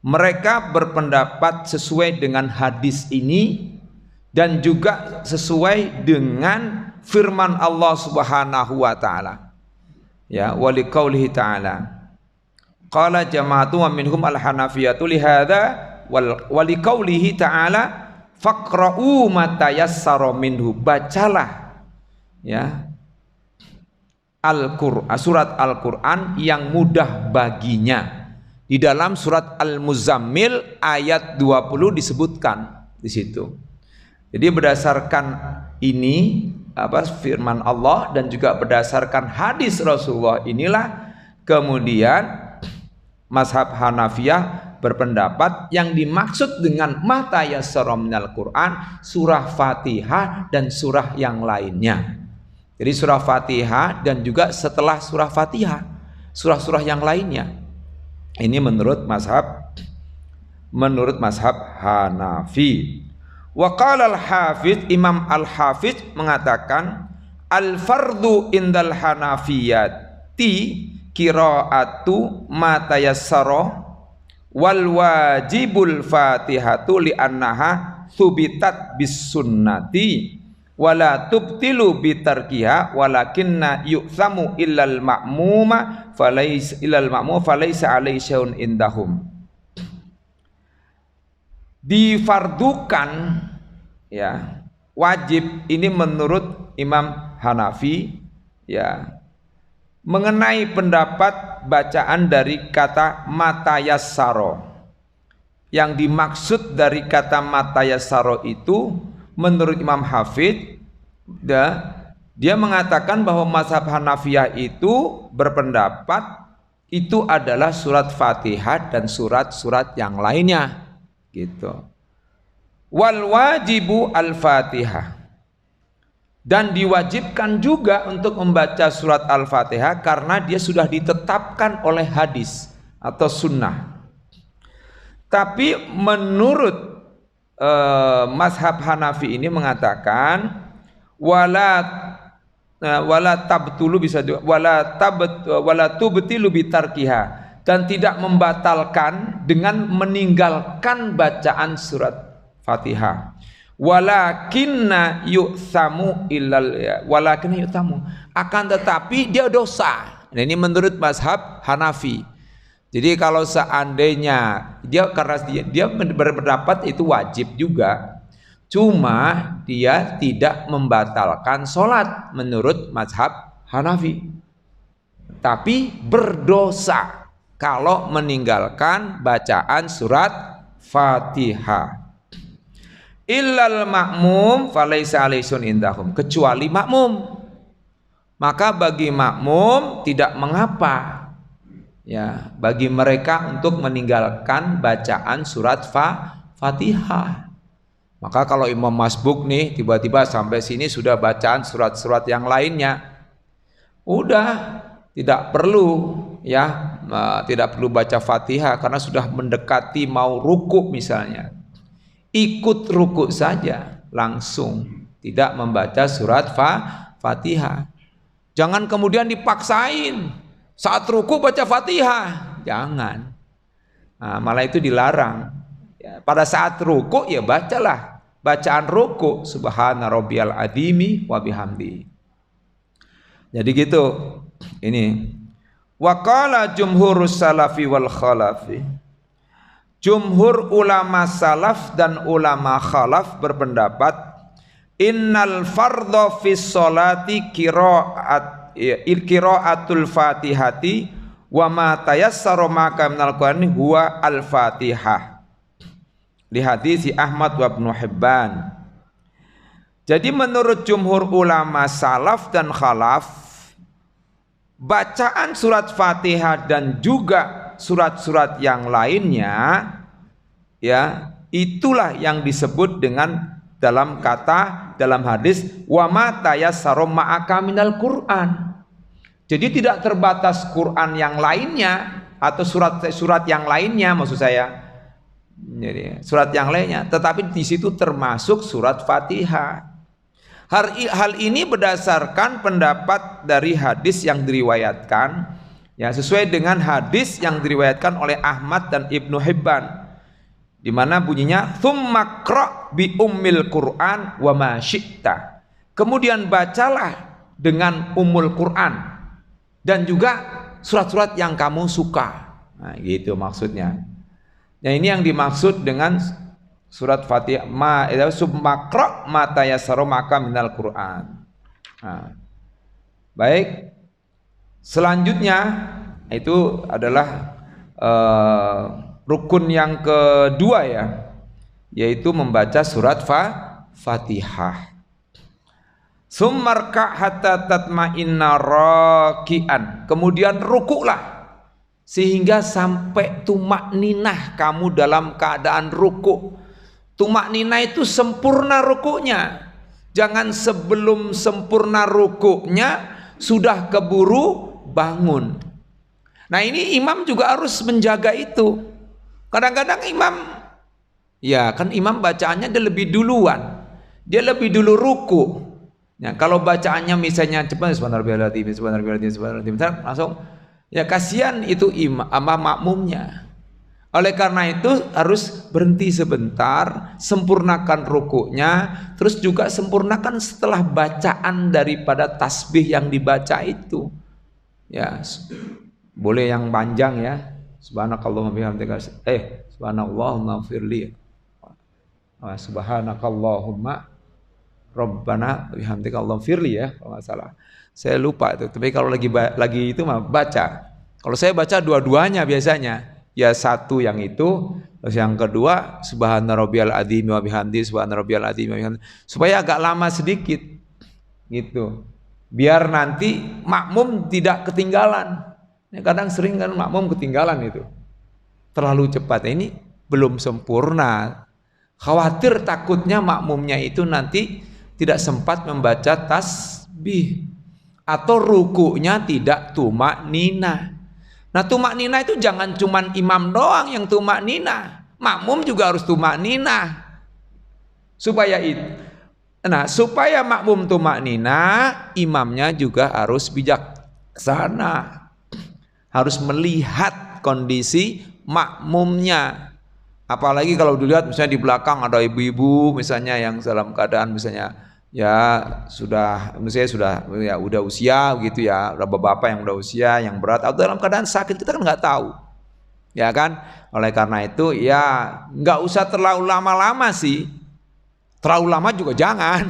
Mereka berpendapat sesuai dengan hadis ini dan juga sesuai dengan firman Allah Subhanahu wa taala. Ya, wa liqaulihi ta'ala. Qala jama'atu wa minhum al-hanafiyatu li hadza wali qaulihi ta'ala faqra'u ma tayassara minhu, bacalah ya Al-Qur'an, surat Al-Qur'an yang mudah baginya. Di dalam surat Al-Muzammil ayat 20 disebutkan di situ. Jadi berdasarkan ini firman Allah dan juga berdasarkan hadis Rasulullah, inilah kemudian mazhab Hanafiyah berpendapat yang dimaksud dengan mata yassara minal Qur'an surah Fatihah dan surah yang lainnya. Jadi surah Fatihah dan juga setelah surah Fatihah surah-surah yang lainnya. Ini menurut mazhab Hanafi. Wa qala al-Hafidz, Imam Al-Hafidz mengatakan al-fardu indal hanafiyati qiraatu ma tayassara wal wajibul Fatihatu li annaha thubitat bis sunnati wala tubtilu bitarkiha walakinna yu'thamu illal ma'muma falaysa alaihi syai'un indahum. Difardukan, ya, wajib ini menurut Imam Hanafi, ya, mengenai pendapat bacaan dari kata matayassaro. Yang dimaksud dari kata matayassaro itu menurut Imam Hafid, dia mengatakan bahwa mazhab Hanafiyah itu berpendapat itu adalah surat Fatihah dan surat-surat yang lainnya, gitu. Wal wajibu al-Fatihah, dan diwajibkan juga untuk membaca surat Al-Fatihah karena dia sudah ditetapkan oleh hadis atau sunnah. Tapi menurut mazhab Hanafi ini mengatakan wala tabtulu, bisa juga wala tubtilu bitarkiha, dan tidak membatalkan dengan meninggalkan bacaan surat Fatihah. Walakinna yu'thamu akan tetapi dia dosa. Nah, ini menurut mazhab Hanafi. Jadi kalau seandainya karena dia berpendapat itu wajib juga, cuma dia tidak membatalkan sholat menurut mazhab Hanafi, tapi berdosa kalau meninggalkan bacaan surat Fatihah. Illal makmum falaysa alaisun indahum, kecuali makmum, maka bagi makmum tidak mengapa, ya, bagi mereka untuk meninggalkan bacaan surat Fatihah. Maka kalau imam masbuk nih tiba-tiba sampai sini sudah bacaan surat-surat yang lainnya, udah tidak perlu, ya, tidak perlu baca Fatihah karena sudah mendekati mau ruku misalnya, ikut ruku saja langsung, tidak membaca surat Fatihah. Jangan kemudian dipaksain saat ruku baca Fatihah, jangan. Nah, malah itu dilarang. Ya, pada saat ruku ya bacalah bacaan ruku, subhana rabbiyal adzimi wa bihamdi. Jadi gitu. Ini waqala jumhurus salafi wal khalafi. Jumhur ulama salaf dan ulama khalaf berpendapat innal fardhu fis sholati qiraatul fatihati wa ma tayassara maka minal qur'ani huwa al fatihah, li hadis Ahmad wa Ibnu Hibban. Jadi menurut jumhur ulama salaf dan khalaf, bacaan surat Fatihah dan juga surat-surat yang lainnya, ya, itulah yang disebut dengan dalam hadis wa ma tayassara ma'aka minal Qur'an. Jadi tidak terbatas Quran yang lainnya atau surat-surat yang lainnya, maksud saya. Jadi surat yang lainnya, tetapi di situ termasuk surat Fatihah. Hal ini berdasarkan pendapat dari hadis yang diriwayatkan, ya, sesuai dengan hadis yang diriwayatkan oleh Ahmad dan Ibnu Hibban, di mana bunyinya tsumma qra bi ummil Qur'an wa ma syi'ta, kemudian bacalah dengan ummul Qur'an dan juga surat-surat yang kamu suka. Nah, gitu maksudnya. Nah, ini yang dimaksud dengan surat Fatihah, tsumma qra ma tayassara maka minal Qur'an. Nah, baik. Selanjutnya itu adalah rukun yang kedua, ya, yaitu membaca surat Fatihah. Summarka hatta tatma'inna raki'an, kemudian rukuklah sehingga sampai tumakninah kamu dalam keadaan ruku. Tumakninah itu sempurna rukunya, jangan sebelum sempurna rukunya sudah keburu bangun. Nah, ini imam juga harus menjaga itu. Kadang-kadang imam, ya kan, imam bacaannya dia lebih duluan, dia lebih dulu ruku. Ya, kalau bacaannya misalnya cepat subhanallahil azim langsung, ya kasihan itu imam makmumnya. Oleh karena itu harus berhenti sebentar, sempurnakan rukuknya, terus juga sempurnakan setelah bacaan daripada tasbih yang dibaca itu. Ya, boleh yang panjang ya. Subhanakallahumma bihamdika subhanallahumma firli. Subhanakallahumma rabbana bihamdika Allahumma firli ya, kalau nggak salah. Saya lupa itu. Tapi kalau lagi itu mah baca. Kalau saya baca dua-duanya biasanya. Ya satu yang itu, terus yang kedua subhana rabbiyal adzim wa bihamdi subhana rabbiyal adzim wa bihamdi, supaya agak lama sedikit gitu, biar nanti makmum tidak ketinggalan. Kadang sering kan makmum ketinggalan itu terlalu cepat. Ini belum sempurna, khawatir takutnya makmumnya itu nanti tidak sempat membaca tasbih atau rukunya tidak tumak nina. Nah, tumak nina itu jangan cuman imam doang yang tumak nina, makmum juga harus tumak nina. Supaya makmum tumak nina, imamnya juga harus bijaksana, harus melihat kondisi makmumnya. Apalagi kalau dilihat misalnya di belakang ada ibu-ibu misalnya yang dalam keadaan misalnya ya udah usia gitu ya, udah bapak-bapak yang udah usia yang berat atau dalam keadaan sakit, kita kan nggak tahu, ya kan. Oleh karena itu ya nggak usah terlalu lama-lama sih, terlalu lama juga jangan.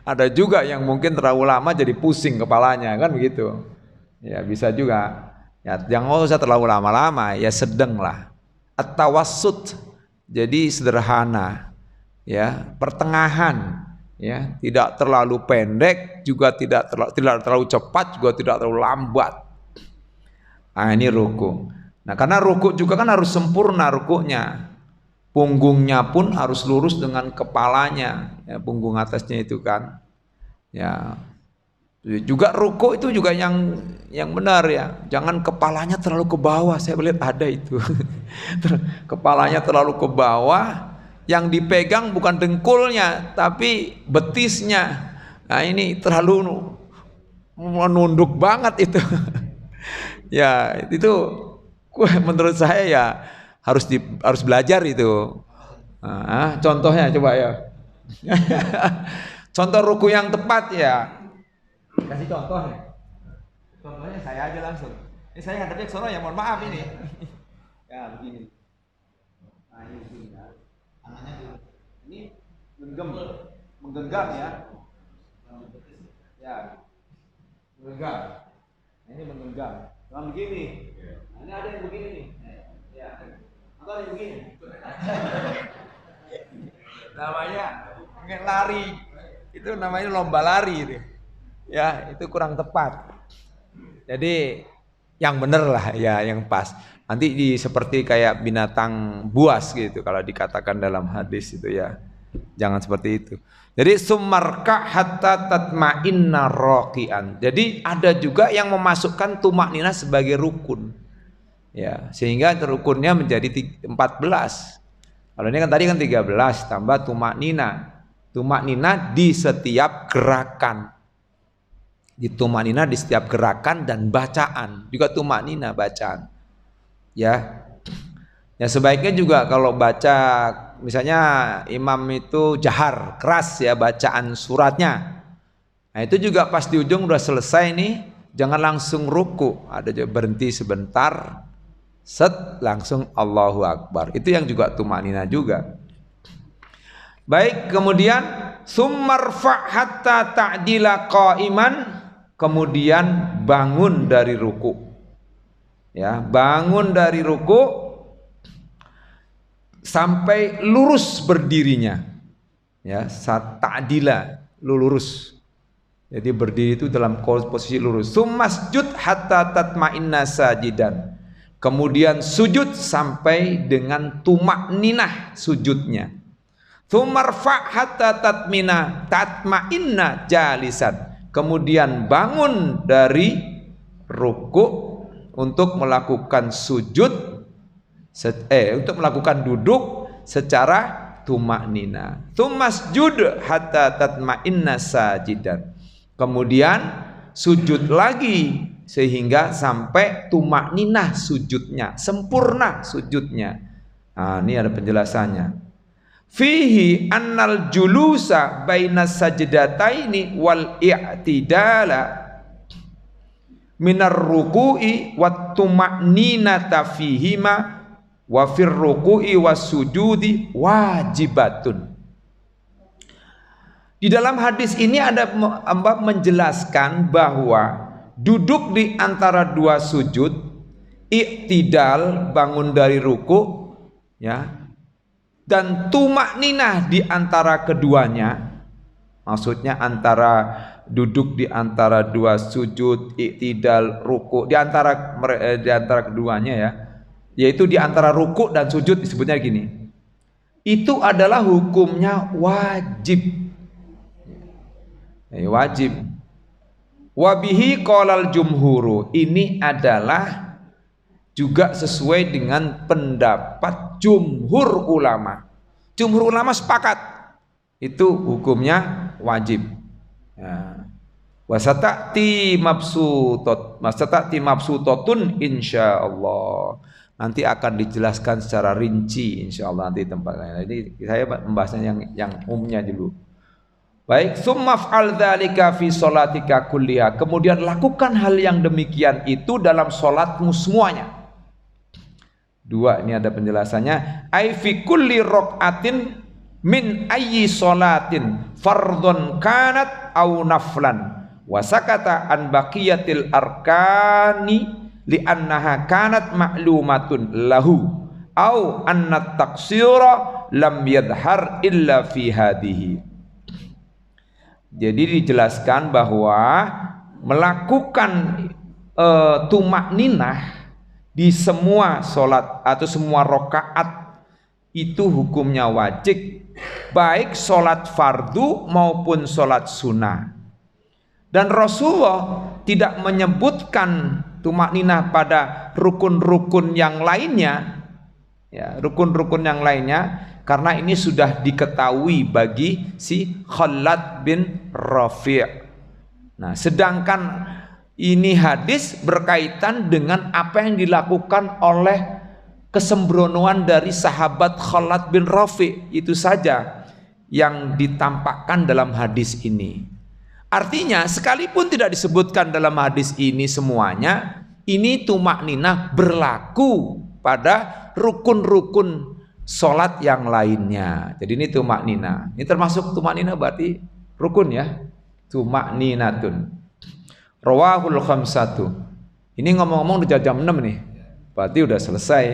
Ada juga yang mungkin terlalu lama jadi pusing kepalanya kan begitu, ya bisa juga. Ya jangan usah terlalu lama-lama, ya sedang lah, at-tawassut, jadi sederhana, ya pertengahan. Ya, tidak terlalu pendek, juga tidak terlalu cepat, juga tidak terlalu lambat. Nah, ini ruku. Nah, karena ruku juga kan harus sempurna rukuknya. Punggungnya pun harus lurus dengan kepalanya, ya, punggung atasnya itu kan. Ya. Juga ruku itu juga yang benar ya. Jangan kepalanya terlalu ke bawah. Saya melihat ada itu. Kepalanya terlalu ke bawah. Yang dipegang bukan dengkulnya tapi betisnya. Nah ini terlalu menunduk banget itu. Ya itu menurut saya ya harus belajar itu. Nah, contohnya coba ya. Contoh ruku yang tepat ya. Kasih contohnya. Contohnya saya aja langsung. Ini saya hadapnya ke sono ya, mohon maaf ini. Ya begini. Nah ini begini ya. Ini menggenggam ya, menggenggam. Ini menggenggam. Jangan begini. Nah, ini ada yang begini nih. Ya, atau ada yang begini. Namanya lari. Itu namanya lomba lari itu. Ya, itu kurang tepat. Jadi yang benar lah ya, yang pas. Nanti seperti kayak binatang buas gitu kalau dikatakan dalam hadis itu ya. Jangan seperti itu. Jadi sumarka hatta tatma'inna raqian. Jadi ada juga yang memasukkan tumak nina sebagai rukun. Ya, sehingga rukunnya menjadi 14. Kalau ini kan tadi kan 13 tambah tumak nina. Tumak nina di setiap gerakan. Di tumak nina di setiap gerakan dan bacaan. Juga tumak nina bacaan. Ya sebaiknya juga kalau baca misalnya imam itu jahar keras ya bacaan suratnya, nah itu juga pas di ujung udah selesai nih jangan langsung ruku, ada juga berhenti sebentar, langsung Allahu Akbar, itu yang juga tumanina juga. Baik, kemudian summarfa hatta ta'dila qa'iman, kemudian bangun dari ruku. Ya, bangun dari ruku sampai lurus berdirinya. Ya, ta'dila, lurus. Jadi berdiri itu dalam posisi lurus. Sumasjud hatta tatma'inna sajidan. Kemudian sujud sampai dengan tumak ninah sujudnya. Sumarfa hatta tatma'inna jalisan. Kemudian bangun dari ruku untuk melakukan sujud, untuk melakukan duduk secara tumak nina. Tumasjud hatta tatma'inna sajidan. Kemudian sujud lagi sehingga sampai tumak ninah sujudnya, sempurna sujudnya. Nah, ini ada penjelasannya. Fihi annal julusa baina sajdataini wal i'tidala minar ruku'i wat tuma'ninata fihima wa fir ruku'i was sujudi wajibatun. Di dalam hadis ini ada menjelaskan bahwa duduk di antara dua sujud, i'tidal bangun dari ruku, ya, dan tumakninah di antara keduanya, maksudnya antara duduk di antara dua sujud, i'tidal, ruku, di antara keduanya, ya, yaitu di antara ruku dan sujud disebutnya gini. Itu adalah hukumnya wajib. Wajib. Wabihi qolal jumhuru, ini adalah juga sesuai dengan pendapat jumhur ulama. Jumhur ulama sepakat itu hukumnya wajib. Ya. Wasatati mabsutotun insyaallah. Nanti akan dijelaskan secara rinci insyaallah nanti tempat lain. Jadi saya membahasnya yang umumnya dulu. Baik, summaf'al dzalika fi sholatika kulliha. Kemudian lakukan hal yang demikian itu dalam sholatmu semuanya. Dua, ini ada penjelasannya. Ai fi kulli raq'atin min ayyi sholatin fardhon kanat au naflan wa sakata an baqiyatil arkani li annaha kanat ma'lumatun lahu au anna taqsira lam yadhhar illa fi hadhihi. Jadi dijelaskan bahwa melakukan tumak ninah di semua sholat atau semua rokaat itu hukumnya wajib, baik sholat fardu maupun sholat sunnah. Dan Rasulullah tidak menyebutkan tumak ninah pada rukun-rukun yang lainnya, ya, rukun-rukun yang lainnya, karena ini sudah diketahui bagi si Khalad bin Rafi'. Nah, sedangkan ini hadis berkaitan dengan apa yang dilakukan oleh kesembronoan dari sahabat Khalad bin Rafi', itu saja yang ditampakkan dalam hadis ini. Artinya sekalipun tidak disebutkan dalam hadis ini semuanya, ini tumak ninah berlaku pada rukun-rukun sholat yang lainnya. Jadi ini tumak ninah. Ini termasuk tumak ninah berarti rukun, ya. Tumak ninatun. Rawahul khamsatu. Ini ngomong-ngomong udah jam 6 nih. Berarti udah selesai.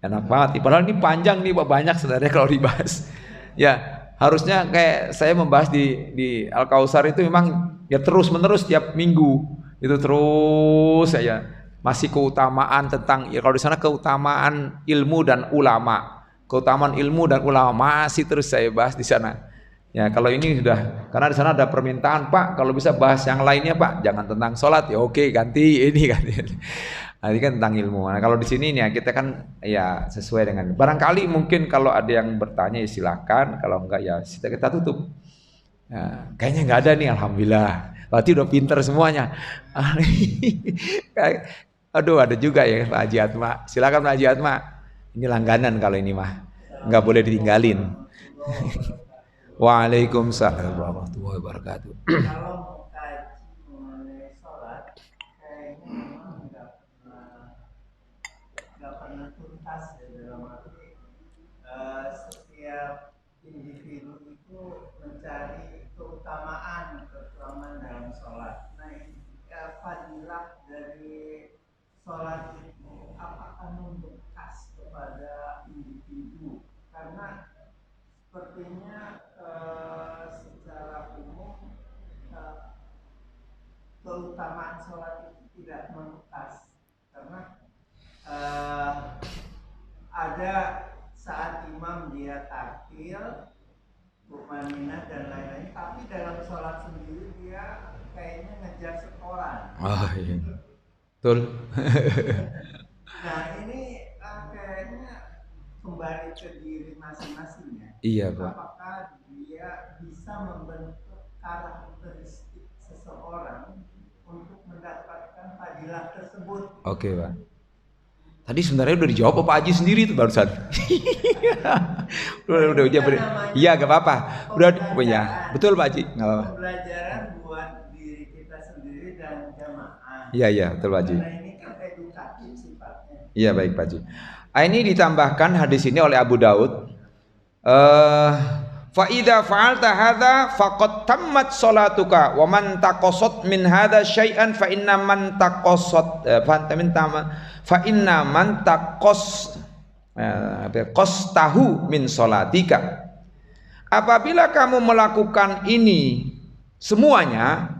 Enak banget. Padahal ini panjang nih, banyak sebenarnya kalau dibahas. Ya, harusnya kayak saya membahas di Al-Kautsar itu memang ya terus-menerus tiap minggu. Itu terus saya masih keutamaan tentang, ya kalau di sana keutamaan ilmu dan ulama. Keutamaan ilmu dan ulama masih terus saya bahas di sana. Ya, kalau ini sudah, karena di sana ada permintaan, Pak, kalau bisa bahas yang lainnya, Pak, jangan tentang sholat, ya oke, ganti ini ganti. Nah, ini kan tentang ilmu. Nah, kalau di sini nih ya kita kan ya sesuai dengan. Barangkali mungkin kalau ada yang bertanya ya silakan, kalau enggak ya kita tutup. Ya, kayaknya enggak ada nih, alhamdulillah. Berarti udah pinter semuanya. Aduh, ada juga ya Pak Haji Atma. Silakan Pak Haji Atma. Ini langganan kalau ini mah, nggak boleh ditinggalin. Waalaikumsalam warahmatullahi wabarakatuh. Kalau mau kaji mengenai sholat, kayaknya memang nggak pernah tuntas ya, dalam arti setiap individu itu mencari keutamaan dalam sholat. Nah, fadilah dari sholat itu apakah membekas kepada individu? Karena sepertinya secara umum keutamaan sholat itu tidak membekas, karena ada saat imam dia takbir, tumanina dan lain-lain, tapi dalam sholat sendiri dia kayaknya ngejar setoran. Oh iya, betul. Nah, ini kayaknya kembali ke diri masing-masing, ya. Iya, Pak. Apakah dia bisa membentuk karakteristik seseorang untuk mendapatkan fadilah tersebut. Oke, Pak. Tadi sebenarnya udah dijawab Pak Haji sendiri tuh barusan. udah iya gak apa-apa. Udah punya. Betul Pak Haji, nggak apa-apa. Pembelajaran buat diri kita sendiri dan jamaah. Iya betul Pak Haji. Karena ini kan edukatif sifatnya. Iya baik Pak Haji. Ini ditambahkan hadis ini oleh Abu Daud. Fa idza fa'alta hadza faqad tammat sholatuka wa man taqassat min hadza syai'an fa inna man taqassat fa inna man qastahu min sholatika. Apabila kamu melakukan ini semuanya,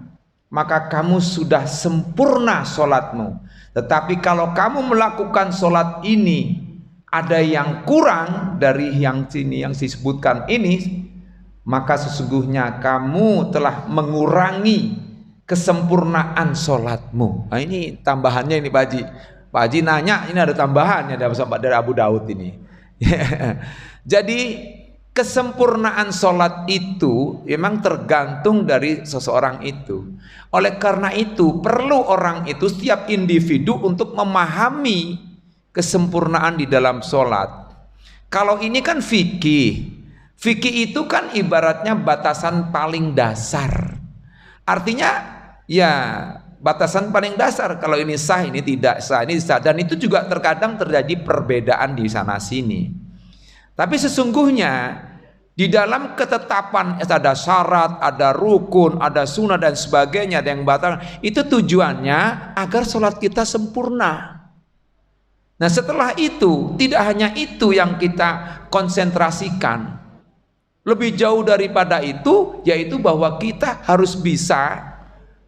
maka kamu sudah sempurna sholatmu. Tetapi kalau kamu melakukan sholat ini ada yang kurang dari yang sini yang disebutkan ini, maka sesungguhnya kamu telah mengurangi kesempurnaan sholatmu. Nah ini tambahannya ini Pak Haji. Pak Haji nanya, ini ada tambahannya dari Abu Daud ini. Jadi kesempurnaan sholat itu memang tergantung dari seseorang itu. Oleh karena itu perlu orang itu, setiap individu untuk memahami kesempurnaan di dalam sholat. Kalau ini kan fikih. Fikih itu kan ibaratnya batasan paling dasar. Artinya ya batasan paling dasar. Kalau ini sah, ini tidak sah, ini sah. Dan itu juga terkadang terjadi perbedaan di sana sini. Tapi sesungguhnya di dalam ketetapan ada syarat, ada rukun, ada sunnah dan sebagainya, ada yang batal. Itu tujuannya agar sholat kita sempurna. Nah setelah itu tidak hanya itu yang kita konsentrasikan, lebih jauh daripada itu, yaitu bahwa kita harus bisa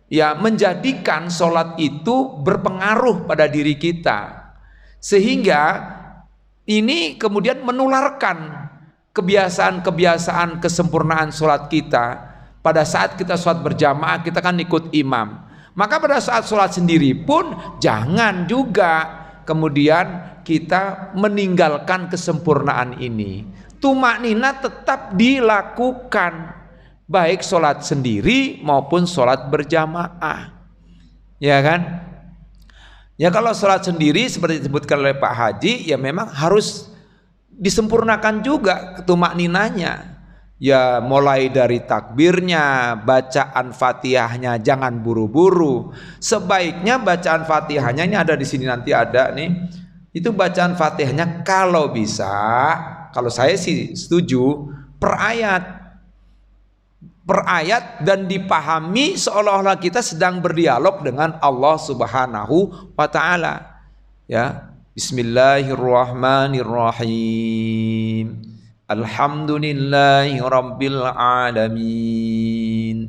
ya menjadikan sholat itu berpengaruh pada diri kita, sehingga ini kemudian menularkan kebiasaan-kebiasaan kesempurnaan sholat kita. Pada saat kita sholat berjamaah kita kan ikut imam, maka pada saat sholat sendiri pun jangan juga kemudian kita meninggalkan kesempurnaan ini. Tumakninah tetap dilakukan, baik sholat sendiri maupun sholat berjamaah, ya kan? Ya kalau sholat sendiri seperti disebutkan oleh Pak Haji, ya memang harus disempurnakan juga tumakninahnya. Ya mulai dari takbirnya, bacaan Fatihahnya jangan buru-buru. Sebaiknya bacaan Fatihahnya ini ada di sini, nanti ada nih. Itu bacaan Fatihahnya kalau bisa, kalau saya sih setuju per ayat dan dipahami seolah-olah kita sedang berdialog dengan Allah Subhanahu wa taala. Ya, Bismillahirrahmanirrahim. Alhamdulillahi rabbil alamin.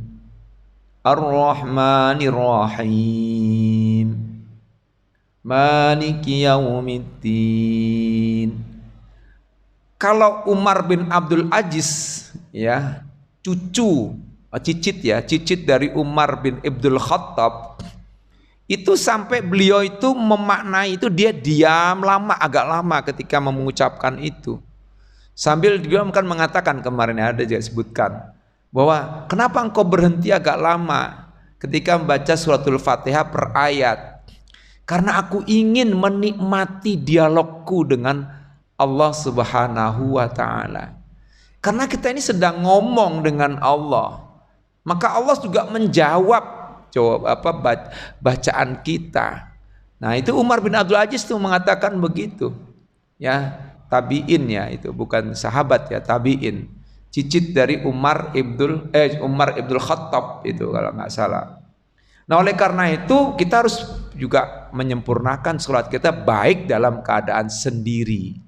Ar-Rahmanir-Rahim. Maliki yaumiddin. Kalau Umar bin Abdul Aziz, ya, cicit dari Umar bin Abdul Khattab, itu sampai beliau itu memaknai itu, dia diam agak lama ketika mengucapkan itu. Sambil dia kan mengatakan, kemarin ada juga sebutkan bahwa kenapa engkau berhenti agak lama ketika membaca suratul Fatihah per ayat? Karena aku ingin menikmati dialogku dengan Allah Subhanahu wa taala. Karena kita ini sedang ngomong dengan Allah, maka Allah juga menjawab bacaan kita. Nah itu Umar bin Abdul Aziz tuh mengatakan begitu, ya. Tabi'in ya, itu bukan sahabat ya, tabi'in, cicit dari Umar ibnul Khattab itu kalau nggak salah. Nah oleh karena itu kita harus juga menyempurnakan sholat kita baik dalam keadaan sendiri,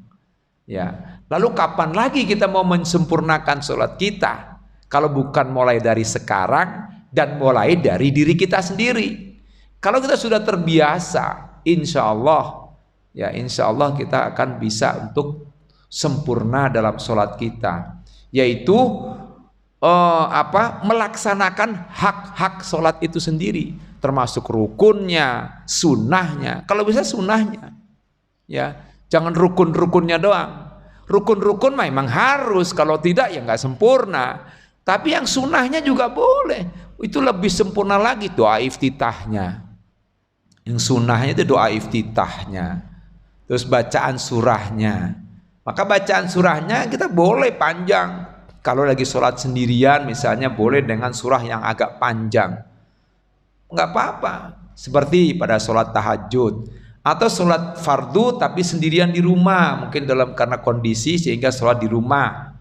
ya. Lalu kapan lagi kita mau menyempurnakan sholat kita kalau bukan mulai dari sekarang dan mulai dari diri kita sendiri. Kalau kita sudah terbiasa, insya Allah kita akan bisa untuk sempurna dalam sholat kita, yaitu melaksanakan hak-hak sholat itu sendiri, termasuk rukunnya, sunnahnya. Kalau bisa sunnahnya, ya, jangan rukun-rukunnya doang. Rukun-rukun memang harus, kalau tidak ya nggak sempurna. Tapi yang sunnahnya juga boleh, itu lebih sempurna lagi. Doa iftitahnya, Yang sunnahnya itu doa iftitahnya, terus bacaan surahnya. Maka bacaan surahnya kita boleh panjang. Kalau lagi sholat sendirian misalnya boleh dengan surah yang agak panjang, nggak apa-apa. Seperti pada sholat tahajud atau sholat fardu tapi sendirian di rumah, mungkin karena kondisi sehingga sholat di rumah,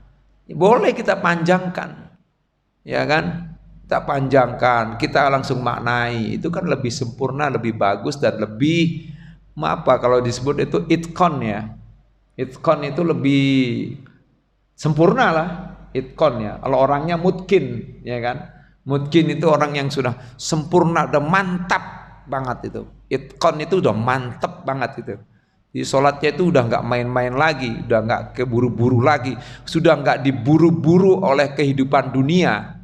boleh kita panjangkan, ya kan? Kita panjangkan, kita langsung maknai, itu kan lebih sempurna, lebih bagus dan lebih apa kalau disebut itu itqan ya. Itqan itu lebih sempurna lah, itqan ya. Kalau orangnya mutkin, ya kan? Mutkin itu orang yang sudah sempurna, udah mantap banget itu. Itqan itu udah mantap banget itu. Di sholatnya itu udah nggak main-main lagi, udah nggak keburu-buru lagi, sudah nggak diburu-buru oleh kehidupan dunia.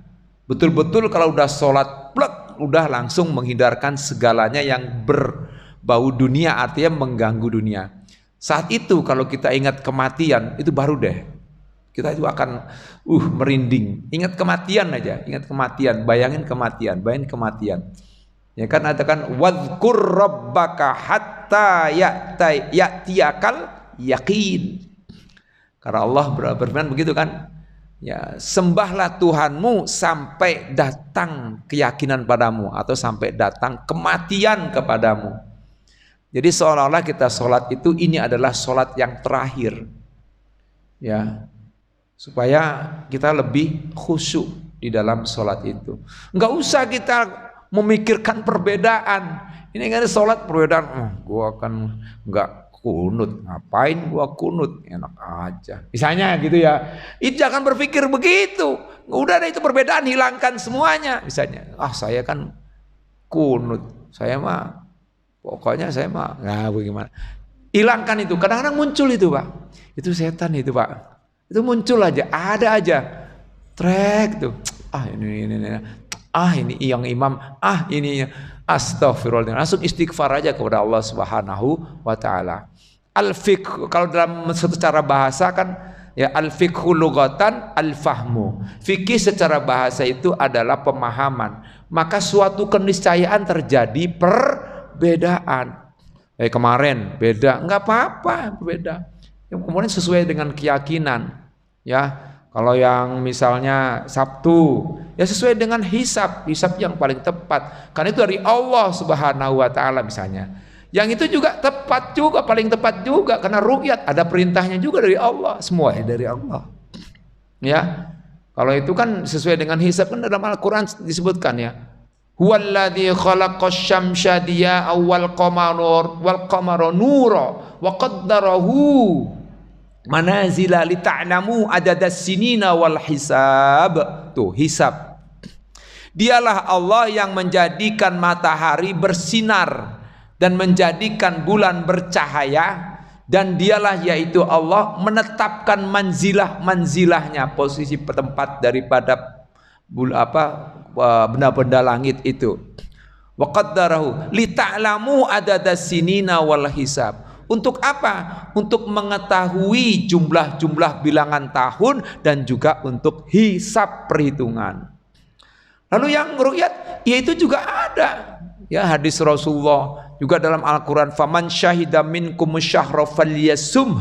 Betul-betul kalau udah sholat plek, udah langsung menghindarkan segalanya yang berbau dunia, artinya mengganggu dunia. Saat itu kalau kita ingat kematian, itu baru deh kita itu akan merinding. Ingat kematian aja, ingat kematian, bayangin kematian, bayangin kematian. Ya kan ada kan wadhkur rabbaka hatta ya'tiyakal yakin. Karena Allah berfirman begitu kan. Ya, sembahlah Tuhanmu sampai datang keyakinan padamu atau sampai datang kematian kepadamu. Jadi seolah-olah kita sholat itu ini adalah sholat yang terakhir. Ya. Supaya kita lebih khusyuk di dalam sholat itu. Enggak usah kita memikirkan perbedaan. Ini kan sholat perbedaan. Gua akan enggak kunut, ngapain gua kunut, enak aja. Misalnya gitu ya. Itu jangan berpikir begitu. Udah ada itu perbedaan, hilangkan semuanya. Misalnya, saya kan kunut, saya mah pokoknya saya mah nggak bagaimana. Hilangkan itu. Kadang-kadang muncul itu Pak. Itu setan itu Pak. Itu muncul aja, ada aja, trek tuh, ini yang imam, ini astagfirullah, langsung istighfar aja kepada Allah Subhanahu wa Ta'ala. Al-fiqh kalau dalam secara bahasa kan ya al-fiqhu lughatan al-fahmu. Fikih secara bahasa itu adalah pemahaman. Maka suatu keniscayaan terjadi perbedaan. Kemarin beda, nggak apa-apa beda. Kemudian sesuai dengan keyakinan. Ya, kalau yang misalnya Sabtu, ya sesuai dengan hisab yang paling tepat. Karena itu dari Allah Subhanahu wa Ta'ala misalnya. Yang itu juga tepat juga, paling tepat juga karena ruqyat ada perintahnya juga dari Allah, semua dari Allah. Ya. Kalau itu kan sesuai dengan hisab kan dalam Al-Qur'an disebutkan ya. Huwallazi khalaqasy syamsa diya'an wal qamara nura wa qaddarahu manazila li ta'lamu adadas sinina wal hisab. Tuh hisab. Dialah Allah yang menjadikan matahari bersinar dan menjadikan bulan bercahaya, dan dialah yaitu Allah menetapkan manzilahnya, posisi tempat daripada benda-benda langit itu. Wa qaddarahu li ta'lamu adadas sinina wal hisab. Untuk apa? Untuk mengetahui jumlah-jumlah bilangan tahun dan juga untuk hisab perhitungan. Lalu yang ru'yat, yaitu juga ada. Ya hadis Rasulullah juga dalam Al-Quran. Faman syahida minkum syahra falyasum.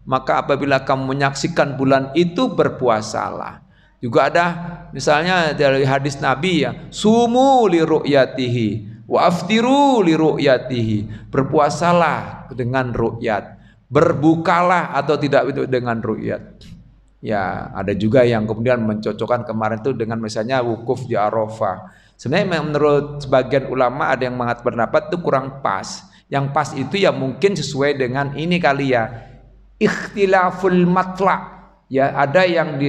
Maka apabila kamu menyaksikan bulan itu berpuasalah. Juga ada misalnya dari hadis Nabi ya. Sumu li ru'yatihi. Wa aftiru li ru'yatihi. Berpuasalah dengan ru'yat, berbukalah atau tidak itu dengan ru'yat. Ya ada juga yang kemudian mencocokkan kemarin itu dengan misalnya wukuf di Arafah. Sebenarnya menurut sebagian ulama ada yang mengatakan pendapat itu kurang pas. Yang pas itu ya mungkin sesuai dengan ini kali ya, ikhtilaful matla. Ya ada yang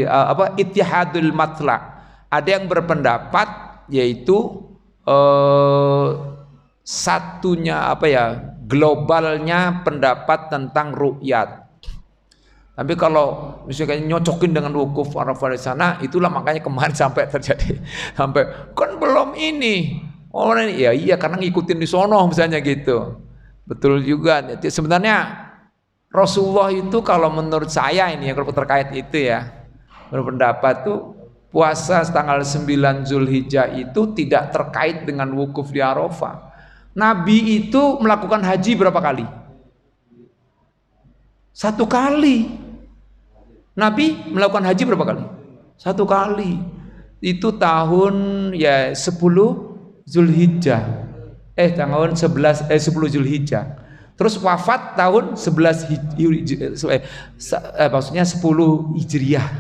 ittihadul matla. Ada yang berpendapat yaitu satunya globalnya pendapat tentang ru'yat. Tapi kalau misalnya nyocokin dengan wukuf Arafah di sana, itulah makanya kemarin sampai terjadi sampai kan belum ini. Iya karena ngikutin di sono misalnya gitu. Betul juga. Jadi sebenarnya Rasulullah itu kalau menurut saya ini ya kalau terkait itu ya berpendapat tuh puasa tanggal 9 Zulhijjah itu tidak terkait dengan wukuf di Arafah. Nabi itu melakukan haji berapa kali? 1 kali. Nabi melakukan haji berapa kali? 1 kali. Itu tahun ya 10 Zulhijjah. Tahun 10 Zulhijjah. Terus wafat tahun 10 Hijriah.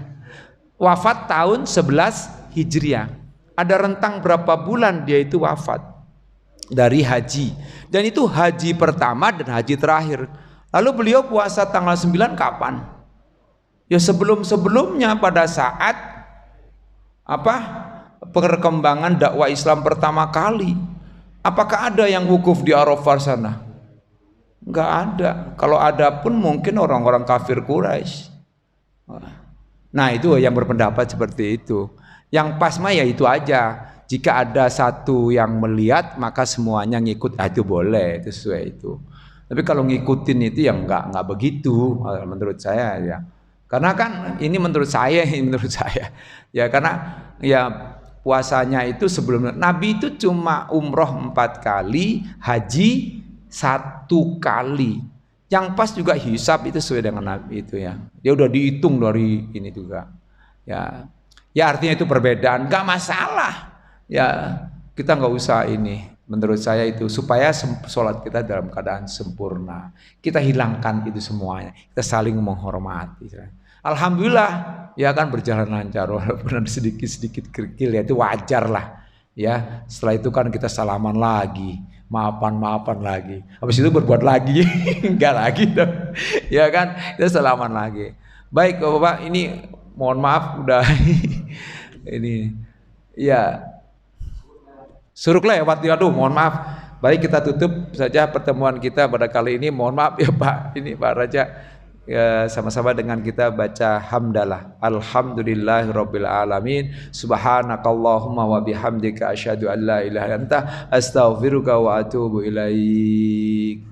Wafat tahun 11 Hijriah. Ada rentang berapa bulan dia itu wafat dari haji. Dan itu haji pertama dan haji terakhir. Lalu beliau puasa tanggal 9 kapan? Ya sebelum-sebelumnya pada saat perkembangan dakwah Islam pertama kali. Apakah ada yang wukuf di Arafah sana? Enggak ada. Kalau ada pun mungkin orang-orang kafir Quraisy. Nah, itu yang berpendapat seperti itu. Yang pas mah ya itu aja. Jika ada satu yang melihat maka semuanya ngikut, itu boleh, itu sesuai itu. Tapi kalau ngikutin itu ya enggak begitu menurut saya ya. Karena kan ini menurut saya. Ya karena ya puasanya itu sebelum Nabi itu cuma umroh 4 kali, haji 1 kali. Yang pas juga hisab itu sesuai dengan Nabi itu ya. Dia udah dihitung dari ini juga. Ya artinya itu perbedaan, nggak masalah. Ya kita nggak usah ini. Menurut saya itu supaya sholat kita dalam keadaan sempurna. Kita hilangkan itu semuanya. Kita saling menghormati. Alhamdulillah ya kan berjalan lancar. Walaupun ada sedikit kerikil ya itu wajar lah. Ya setelah itu kan kita salaman lagi. Maafan lagi. Habis itu berbuat lagi. Enggak lagi dong. Ya kan kita salaman lagi. Baik Bapak, ini mohon maaf udah ini ya suruk lewat. Aduh mohon maaf. Baik kita tutup saja pertemuan kita pada kali ini. Mohon maaf ya Pak. Ini Pak Raja ya, sama-sama dengan kita baca hamdalah. Alhamdulillahirabbil alamin. Subhanakallahumma wa bihamdika asyhadu an la ilaha illa anta astaghfiruka wa atubu ilaik.